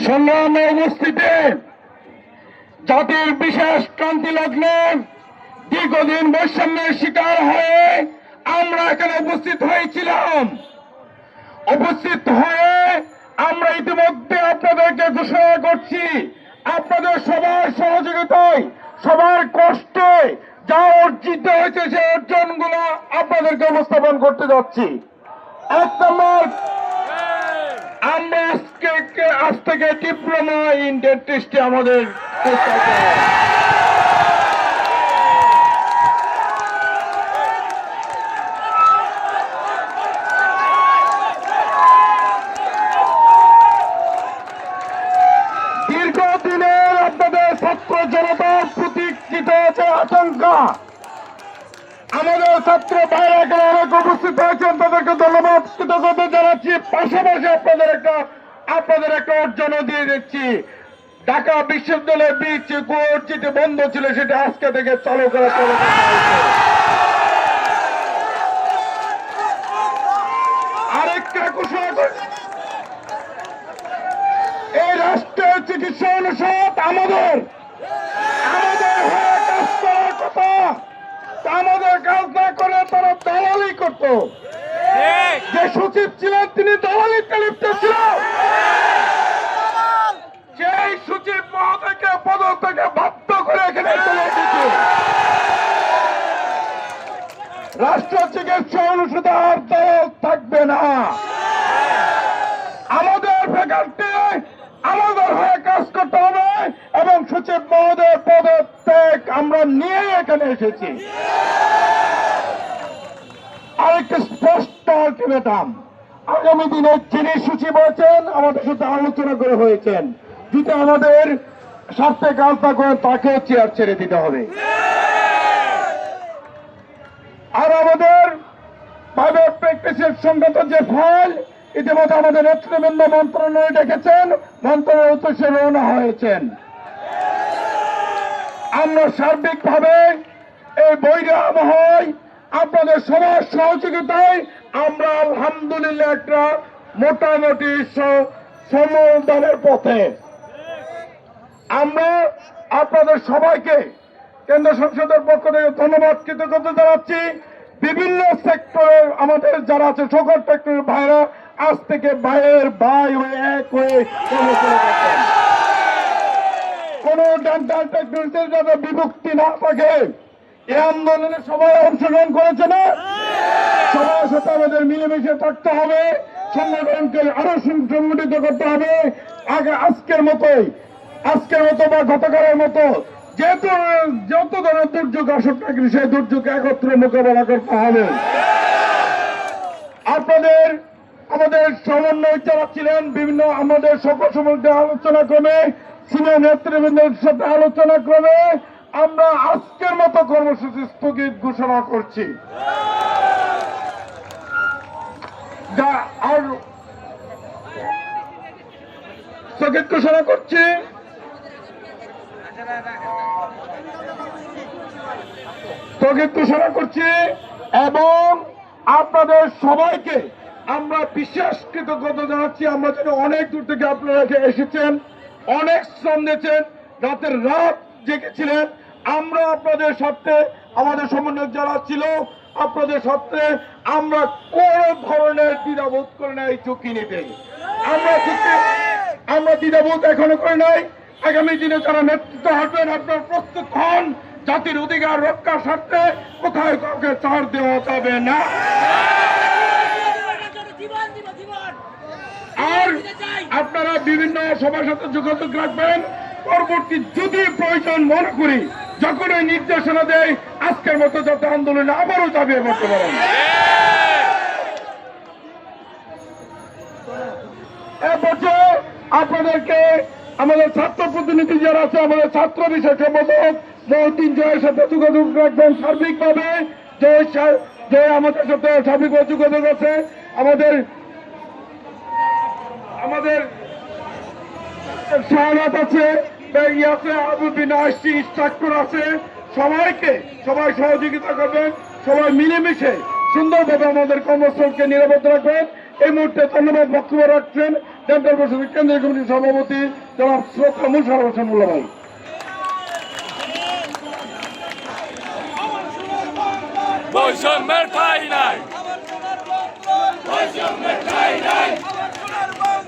সংগ্রামে উপস্থিতি জাতির বিশেষ ক্রান্তি লগ্নে দীর্ঘদিন বৈষম্যের শিকার হয়ে আমরা এখানে উপস্থিত হয়েছিলাম। উপস্থিত হয়ে আমরা ইতিমধ্যে আপনাদেরকে ঘোষণা করছি, আপনাদের সবার সহযোগিতায় সবার কষ্টে যা অর্জিত হয়েছে সেই অর্জনগুলো আপনাদেরকে উপস্থাপন করতে যাচ্ছি। এক নম্বর, আমরা আজ থেকে ডিপ্লোমা ইন ডেন্টিস্টে আমাদের দীর্ঘদিনের আপনাদের ছাত্র জনতার প্রতীক্ষিত যে আশঙ্কা, আমাদের ছাত্র ভাইরা এখানে অনেক উপস্থিত হয়েছেন, তাদেরকে ধন্যবাদ কৃতজ্ঞতা জানাচ্ছি। পাশাপাশি আপনাদের একটা অর্জনও দিয়ে দিচ্ছি। ঢাকা বিশ্ববিদ্যালয়ের বীজ কোর্সটি বন্ধ ছিল, সেটা আজকে থেকে চালু করা আরেকটা ঘোষণা করে, এই রাষ্ট্রের চিকিৎসা অনুষদ আমাদের হয়ে কাজ করার কথা, আমাদের কাজ না করে তারা দালালি করত। যে সচিব ছিলেন তিনি দালালিতে লিপ্ত ছিল। সেই সচিব মহোদয়কে পদক থেকে বাধ্য করে এখানে চলে এসেছে। রাষ্ট্র চিকিৎসা অনুষদে আর দল থাকবে না। আমাদের ফ্যাকাল্টি আমাদের হয়ে কাজ করতে হবে এবং সচিব মহোদয়ের পদত্যাগ আমরা নিয়ে এখানে এসেছি। আরেকটা স্পষ্ট আলটিমেটাম, আগামী দিনে যিনি সচিব হয়েছেন আমাদের সাথে আলোচনা করে হয়েছেন, যদি আমাদের স্বার্থে কাজ না করেন তাকে চেয়ার ছেড়ে দিতে হবে। আর আমাদের প্রাইভেট প্র্যাকটিসের সংক্রান্ত যে ফাইল ইতিমধ্যে আমাদের নেতৃবৃন্দ মন্ত্রণালয়ে ডেকেছেন, মন্ত্রণালয়ের উদ্দেশ্যে রওনা হয়েছেন। আমরা সার্বিকভাবে এই বৈরাম হয় আপনাদের সবার সহযোগিতায় আমরা আলহামদুলিল্লাহ একটা মোটামুটি সমাধানের পথে। আমরা আপনাদের সবাইকে কেন্দ্র সংসদের পক্ষ থেকে ধন্যবাদ কৃতজ্ঞতা জানাচ্ছি। বিভিন্ন সেক্টরের আমাদের যারা আছে সকল সেক্টরের ভাইরা আজ থেকে ভাইয়ের ভাই হয়ে এক হয়ে কোন ডেন্টাল টেকনোলজির যাতে বিভক্তি না থাকে, এই আন্দোলনে সবাই অংশগ্রহণ করেছে না? সবার সাথে আমাদের মিলেমিশে থাকতে হবে, সংগঠনকে আরো সংগঠিত করতে হবে। আজকের মতো বা গতকালের মতো যত ধরনের দুর্যোগ আসুক না কেন সেই দুর্যোগ একত্রে মোকাবেলা করতে হবে। আমাদের সমন্বয় যারা ছিলেন বিভিন্ন আমাদের সকল সম্বন্ধে আলোচনা ক্রমে সিনিয়র নেতৃবৃন্দের সাথে আলোচনা ক্রমে আমরা আজকের মতো কর্মসূচি স্থগিত ঘোষণা করছি। স্থগিত ঘোষণা করছি এবং আপনাদের সবাইকে আমরা বিশেষ কৃতজ্ঞতা জানাচ্ছি। আমরা যেন অনেক দূর থেকে আপনারা এসেছেন, অনেক শ্রম দিয়েছেন, রাতের রাত জেগেছিলেন। আমরা আপনাদের সাথে আমাদের সমন্বয় যারা ছিল আপনাদের সাথে আমরা কোন ধরনের দ্বিধাবোধ করে নাই ঝুঁকি নিতে। আমরা দ্বিধাবোধ এখনো করে নাই। আগামী দিনে যারা নেতৃত্ব হাঁটবেন আপনারা প্রস্তুত হন। জাতির অধিকার রক্ষার স্বার্থে কোথায় কাউকে ছাড় দেওয়া যাবে না। আর আপনারা বিভিন্ন সবার সাথে যোগাযোগ রাখবেন। পরবর্তী যদি প্রয়োজন মনে করি যখন ওই নির্দেশনা দেয় আজকের মতো যাতে আন্দোলনে আবারও ঝাঁপিয়ে পড়তে পারেন। এ পর্যায়ে আপনাদেরকে আমাদের ছাত্র প্রতিনিধি যারা আছে আমাদের ছাত্র বিষয় সম্পাদক মহতিন জয়ের সাথে যোগাযোগ রাখবেন সার্বিকভাবে। জয় আমাদের সাথে সার্বিকভাবে যোগাযোগ আছে। আমাদের শাহনাত আছে, ইনস্ট্রাক্টর আছে। সবাই সহযোগিতা করবেন, সবাই মিলেমিশে সুন্দরভাবে আমাদের কর্মস্থলকে নিরাপদ রাখবেন। এই মুহূর্তে ধন্যবাদ বক্তব্য রাখছেন ডেন্টাল পরিষদের কেন্দ্রীয় কমিটির সভাপতি জনাব শ্রদ্ধা মুশারফ হোসেন মোল্লা ভাই। বৈষম্যের ঠাঁই নাই, বৈষম্যের ঠাঁই নাই।